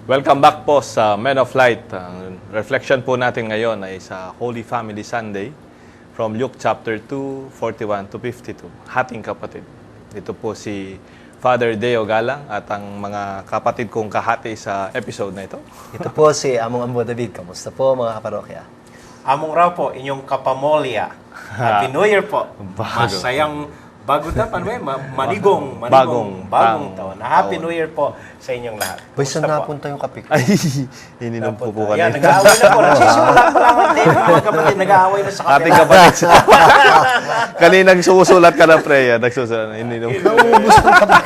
Welcome back po sa Men of Light. Ang reflection po natin ngayon ay sa Holy Family Sunday from Luke chapter 2, 41 to 52. Hating kapatid. Ito po si Father Deo Galang at ang mga kapatid kong kahati sa episode na ito. Ito po si Among Ambo David. Kamusta po mga kaparokya? Among raw po, inyong kapamolya. Happy New Year po. Masayang bago na, manigong taon. Happy New Year po sa inyong lahat. Boy, saan napunta yung kape ko? Ay, ininom po po Ayan, kanina. nag-aaway na po. Nagsisimula pa lang ang tema, mga kapatid. Nag-aaway na sa Ating kapila. kapatid. Kaninang susulat ka na prayer, nagsusulat, ininom. Naubos ng kape.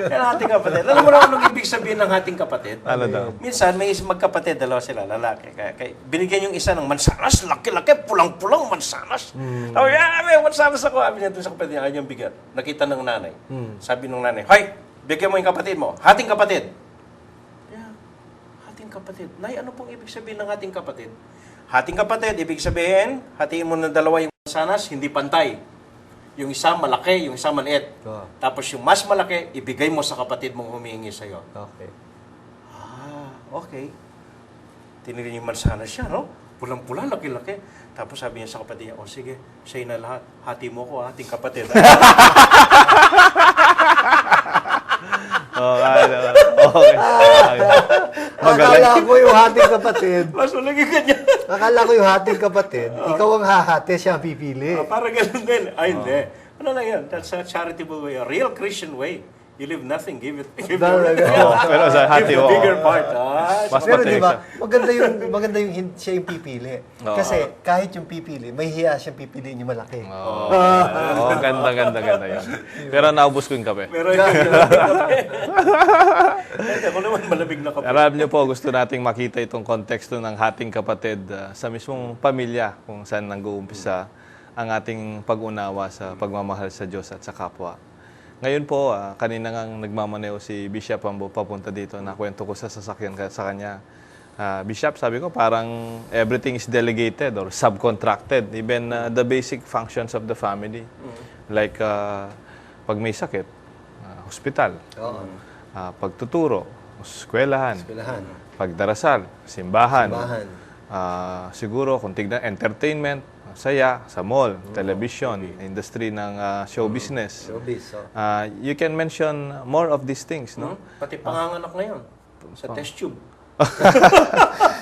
Yan ang ating kapatid. Alam mo na anong ibig sabihin ng ating kapatid? Ano daw? Minsan, may magkapatid, dalawa sila, lalaki. Kaya binigyan yung isa ng mansanas, laki-laki, pulang-pulang mansanas. Sabi, may mansanas ako. Sabi niya doon sa kapatid niya, kanyang bigyan. Nakita ng nanay. Sabi ng nanay, "Hoy, bigyan mo yung kapatid mo. Hating kapatid." Yeah, hating kapatid. Nay, ano pong ibig sabihin ng hating kapatid? Hating kapatid, ibig sabihin, hatiin mo ng dalawa yung mansanas, hindi pantay. Yung isa malaki, yung isa maliit. Oh. Tapos yung mas malaki, ibigay mo sa kapatid mong humihingi sa'yo. Okay. Okay. Tinignan yung mansanas siya, no? Pulang-pula, laki-laki. Tapos sabi niya sa kapatid niya, sige, sa'yo na lahat. Hati mo ko, hating kapatid. Okay. Akala ko yung hating kapatid. Mas malagi ka niya. Akala ko yung hating kapatid. Ikaw ang hahati, siya ang pipili. Para ganun din. Ay, hindi. Ano lang yan? That's a charitable way. A real Christian way. You leave nothing, give it. Talaga. Pero sa hati give mo. the bigger part. Mas Pero matindi di ba, siya. maganda yung siya yung pipili. Oo. Kasi kahit yung pipili, may hiya siyang pipiliin yung malaki. Oh, ganda yan. Pero naubos ko yung kape. Pero ako naman malamig na kapatid. Alam niyo po, gusto nating makita itong konteksto ng hating kapatid sa mismong pamilya kung saan nag-uumpisa ang ating pag-unawa sa pagmamahal sa Diyos at sa kapwa. Ngayon po, kanina nga nagmamaneo si Bishop Ambo papunta dito, nakwento ko sa sasakyan sa kanya. Bishop, sabi ko, parang everything is delegated or subcontracted, even the basic functions of the family. Like, pag may sakit, hospital. Oo. Pagtuturo, eskwelahan. Eskwelahan. Pagdarasal, simbahan. Simbahan. Siguro, kung tignan, entertainment, saya, sa mall, television, industry ng show business. Showbiz, so. You can mention more of these things, no? Pati panganganak ngayon. Sa test tube.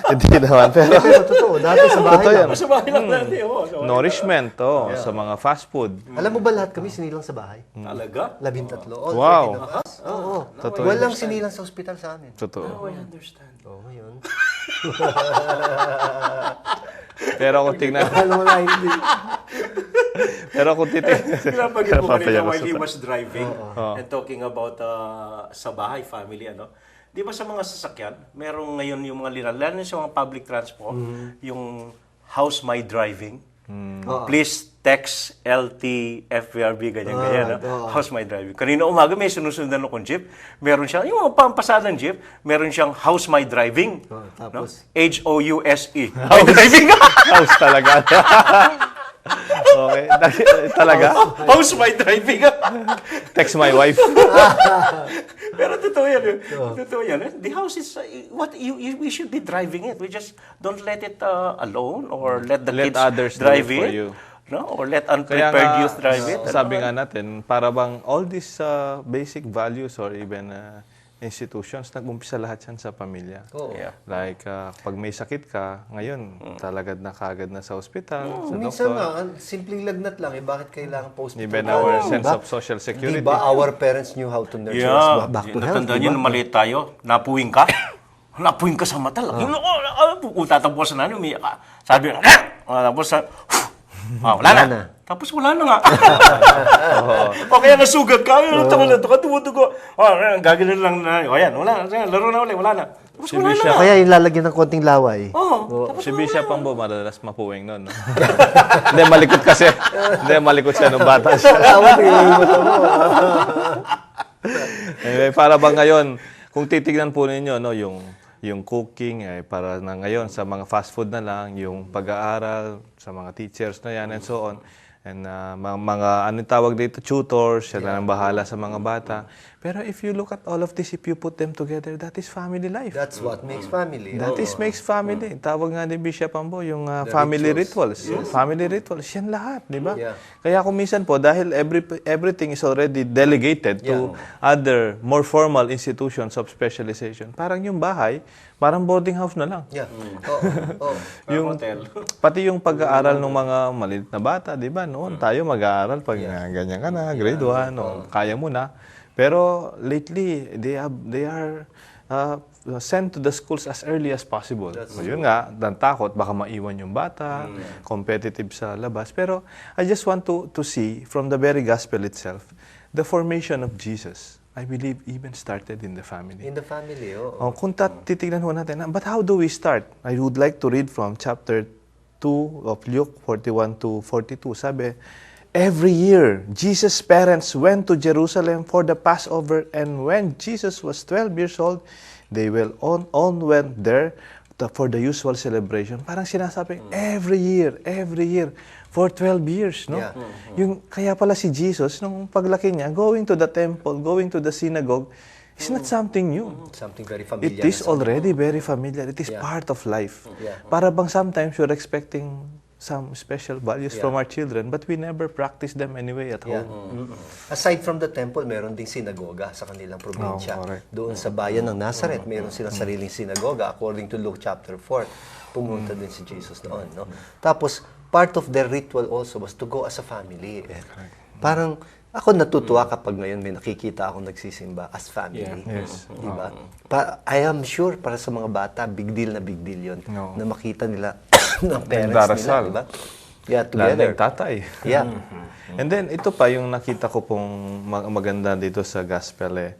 Hindi naman, pero Pero totoo, dati sa bahay Totoo yan. lang. Sa bahay lang natin. nourishment, sa mga fast food. Alam mo ba lahat kami sinilang sa bahay? Talaga? 13. Wow. Oo. Totoo. Walang sinilang sa ospital sa amin. Totoo. I understand. Oo, ngayon. Pero kung tignan, Alam mo na hindi. pero kung titignan, Pinapagin mo kanina Papayaman while he sa- was driving and talking about sa bahay, family, ano. Di ba sa mga sasakyan, merong ngayon yung mga lalo na sa mga public transport, yung how's my driving? Please text LT FVRB, ganyan. No? How's my driving? Kanina umaga may sinusundan akong jeep. Meron siyang, yung mga pampasadang jeep, meron siyang how's my driving? Tapos? No? H-O-U-S-E. My driving? house talaga. Okay, talaga. How's my driving? Text my wife. Pero totoo yan. Totoo yan. The house is, what we should be driving it. We just don't let it alone or let the Let kids others do drive it for it. you. No? Or let Kaya unprepared nga, youth drive it. sabi nga natin, para bang all these basic values or even institutions, nag-umpisa lahat yan sa pamilya. Oo. Yeah. Like, pag may sakit ka, ngayon, talagad na kagad na sa ospital, sa Minsan doktor. nga, simpleng lagnat lang, bakit kailangan post-hospital? Even our sense Diba? of social security. Di ba our parents knew how to nurture us Yeah. back to health? Natandaan niyo na maliit tayo. Napuwing ka. Napuwing ka sa mata. Yung tatapusan na, umiyak ka. Sabi nga, tapos wala na. Tapos wala na nga. O kaya nasugat ka, tumutugo. Gagawin lang na, o yan, wala na, laro na ulit, wala na. Tapos Si wala na Bishop, nga. Kaya yung lalagyan ng konting laway. si Bishop Ambo, madalas mapuwing nun. No? Hindi, malikot kasi. Hindi, malikot siya nung bata siya. Awan, mo. Anyway, para bang ngayon, kung titignan po ninyo, no, yung cooking, ay para na ngayon sa mga fast food na lang, yung pag-aaral, sa mga teachers na yan, and so on. And mga ano tawag dito, tutors, sila nang bahala sa mga bata. Pero if you look at all of this, if you put them together, that is family life. That's what makes family. That is makes family. Tawag nga ni Bishop Ambo, yung family rituals. Family rituals, yan lahat, di ba? Yeah. Kaya kung minsan po, dahil everything is already delegated to other more formal institutions of specialization, parang yung bahay, parang boarding house na lang. Yeah. Oo. Yung, hotel. pati yung pag-aaral ng mga maliit na bata, di ba? Noon tayo mag-aaral pag ganyan ka na, grade 1, kaya mo na. Pero lately, they are sent to the schools as early as possible. So, yun nga, takot, baka maiwan yung bata, competitive sa labas. Pero I just want to see from the very gospel itself, the formation of Jesus, I believe even started in the family. In the family, oo. Kung titignan ho natin, but how do we start? I would like to read from chapter 2 of Luke 41 to 42. Sabi, every year, Jesus' parents went to Jerusalem for the Passover, and when Jesus was 12 years old, they all went there for the usual celebration. Parang sinasabi, every year, for 12 years, no? Yeah. Yung, kaya pala si Jesus, nung paglaki niya, going to the temple, going to the synagogue, is not something new. Something very familiar. It is already very familiar. It is part of life. Yeah. Para bang sometimes you're expecting some special values from our children, but we never practice them anyway at Yeah. home. Aside from the temple, meron ding sinagoga sa kanilang probinsya. correct. Doon sa bayan ng Nazareth, meron silang sariling sinagoga. According to Luke chapter 4, pumunta din si Jesus noon. No? Tapos, part of their ritual also was to go as a family. Parang, ako natutuwa kapag ngayon may nakikita akong nagsisimba as family. Yes. Diba? I am sure para sa mga bata, big deal yun. No. Na makita nila ng parents Darasal. nila. Diba? Yeah, Lalo together. yung tatay. Yeah. And then, ito pa yung nakita ko pong maganda dito sa gospel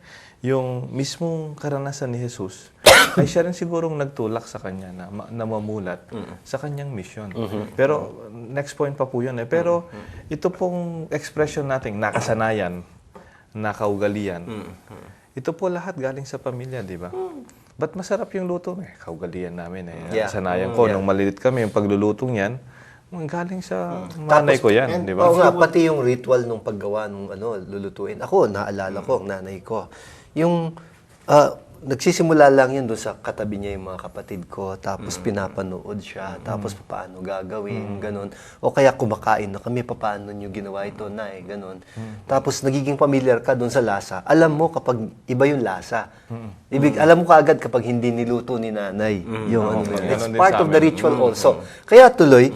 yung mismong karanasan ni Jesus, ay siya rin sigurong nagtulak sa kanya na mamulat sa kanyang mission. Pero, next point pa po yun Pero, ito pong expression natin, nakasanayan, nakaugalian, ito po lahat galing sa pamilya, di ba? Ba't masarap yung luto? Kaugalian namin Yeah. Nakasanayan ko, nung malilit kami, yung paglulutong yan, galing sa nanay ko yan, di ba? Oo nga, pati yung ritual nung paggawa nung lulutuin. Ako, naalala ko, ang nanay ko. Yung, nagsisimula lang yun doon sa katabi niya yung mga kapatid ko, tapos pinapanood siya, tapos paano gagawin, ganun. O kaya kumakain na kami, paano nyo ginawa ito, nay, ganun. Tapos nagiging familiar ka doon sa lasa. Alam mo kapag iba yung lasa. Alam mo kaagad kapag hindi niluto ni nanay. Yung ano yun. It's Ganon din part sa of the amin. ritual also. Kaya tuloy,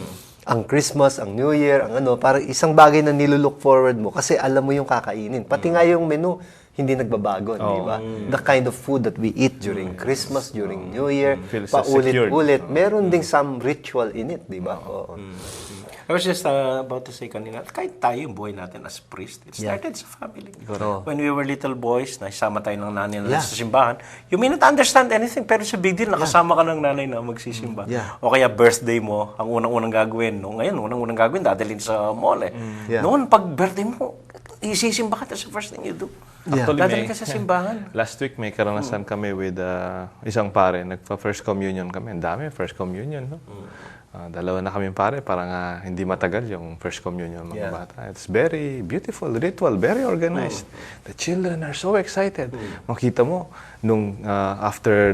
ang Christmas, ang New Year, ang parang isang bagay na nilulook forward mo kasi alam mo yung kakainin. Pati nga yung menu, hindi nagbabago, di ba? The kind of food that we eat during Christmas, during New Year, Feels so paulit-ulit. Meron ding some ritual in it, di ba? Oo. I was just about to say kanina, kahit tayo yung buhay natin as priest, it started sa family. When we were little boys, naisama tayo ng nanay na sa simbahan, you may not understand anything, pero sa big deal, nakasama ka ng nanay na magsisimba. O kaya birthday mo, ang unang-unang gagawin. No? Ngayon, unang-unang gagawin, dadalhin sa mall Noon, pag birthday mo, isisimba ka, that's the first thing you do. Actually, Dadalhin ka sa simbahan. Last week may karanasan kami with isang pare, nagpa-first communion kami. Ang dami, first communion, no? Dalawa na kami pare, parang hindi matagal yung first communion mga bata. It's very beautiful ritual, very organized. The children are so excited. Makita mo, nung after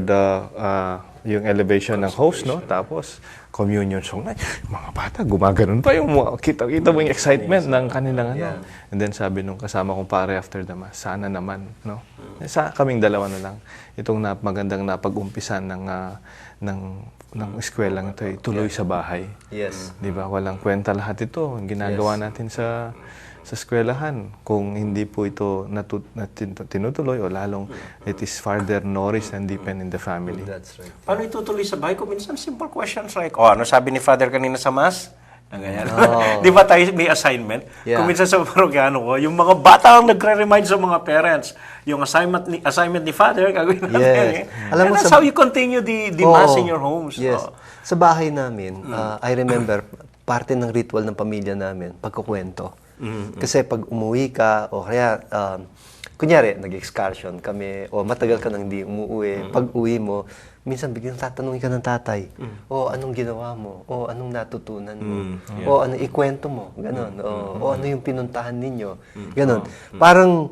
yung elevation ng host, no? Tapos, communion song na, mga bata, gumaganon pa yung kita mo yung excitement ng kanilang And then sabi nung kasama kong pare after the mass, sana naman, no? Kaming dalawa na lang. Itong magandang napag-umpisan ng eskwelang ito ay tuloy sa bahay. Yes. Di ba? Walang kwenta lahat ito. Ang ginagawa natin sa eskwelahan. Kung hindi po ito tinutuloy o lalong it is further nourished and deepened in the family. That's right. Paano itutuloy sa bahay ko? Minsan simple questions like, ano sabi ni Father kanina sa Mass? Ganyan. Di ba tayo may assignment? Yeah. Kung minsan sa parokyano ko, yung mga bata ang nagre-remind sa mga parents, yung assignment ni Father, gagawin natin. Alam mo, that's how you continue the Mass in your homes. Yes. Sa bahay namin, I remember, parte ng ritual ng pamilya namin, pagkukwento. Kasi pag umuwi ka, o kaya, kunyari, nag-excursion kami, o matagal ka nang hindi umuwi, pag uwi mo, minsan biglang tatanungin ka ng tatay, o anong ginawa mo, o anong natutunan mo, o ano ikwento mo, ganon, o ano yung pinuntahan ninyo, ganon. Parang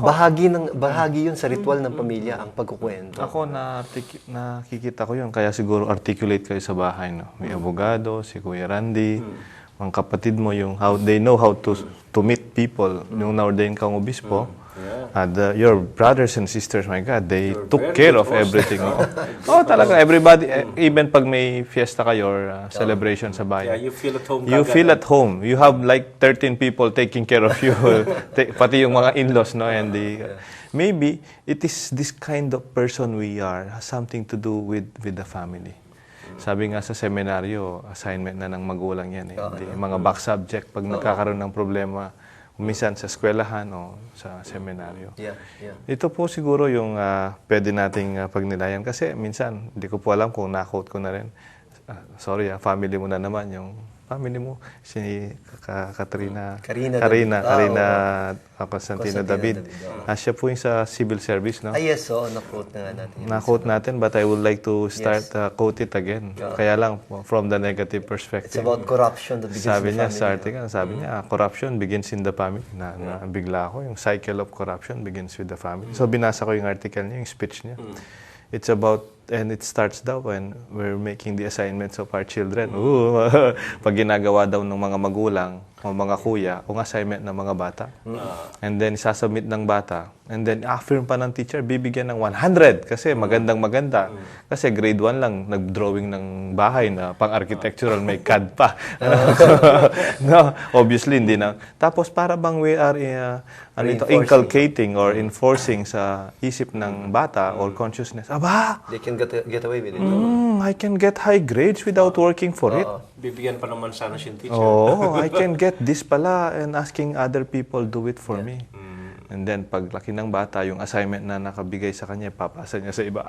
bahagi yun sa ritual ng pamilya, ang pagkukwento. Ako, nakikita ko yun. Kaya siguro articulate kayo sa bahay. No? May abogado, si Kuya Randy, mga kapatid mo, they know how to meet people. Nung na-ordain kang obispo, your brothers and sisters, my God, they took care of everything. Talaga, everybody, even pag may fiesta kayo or celebration sa bahay. Yeah, you feel at home. You feel at home. You have like 13 people taking care of you. Pati yung mga in-laws, no? And maybe it is this kind of person we are, has something to do with the family. Sabi nga sa seminaryo, assignment na ng magulang yan. Mga back subject, pag nagkakaroon ng problema, minsan sa eskwelahan o sa seminaryo. Ito po siguro yung pwede nating pagnilayan. Kasi minsan, hindi ko po alam kung na-quote ko na rin. Sorry, family mo na naman. Yung family mo, si Karina Constantino David. Siya po yung sa civil service, no? Yes, na-quote na nga natin. Na-quote natin, but I would like to start quote it again. Kaya lang, from the negative perspective. It's about corruption that begins Sabi in the niya, family. sabi niya, corruption begins in the family. Bigla ako, yung cycle of corruption begins with the family. So binasa ko yung article niya, yung speech niya. It's about, and it starts daw when we're making the assignments of our children. Pag ginagawa daw ng mga magulang o mga kuya, kung assignment ng mga bata. And then, sasubmit ng bata. And then, affirm pa ng teacher, bibigyan ng 100. Kasi magandang-maganda. Kasi grade 1 lang, nag-drawing ng bahay na pang-architectural, may CAD pa. No, obviously, hindi na. Tapos, para bang we are inculcating or enforcing sa isip ng bata or consciousness, They can get away with it. I can get high grades without working for it. Bibigyan pa ng mansanas yung teacher. I can get this pala and asking other people do it for me. And then, paglaki ng bata, yung assignment na nakabigay sa kanya, papasa niya sa iba.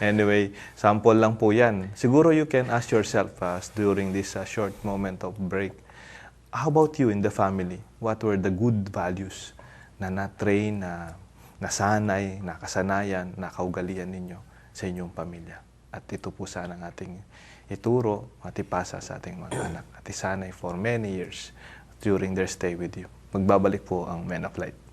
Anyway, sample lang po yan. Siguro you can ask yourself during this short moment of break, how about you in the family? What were the good values na na-train, nasanay, nakasanayan, nakaugalian ninyo sa inyong pamilya? At ito po sana ang ating ituro, matipasa sa ating mga anak at isanay for many years during their stay with you. Magbabalik po ang Men of Light.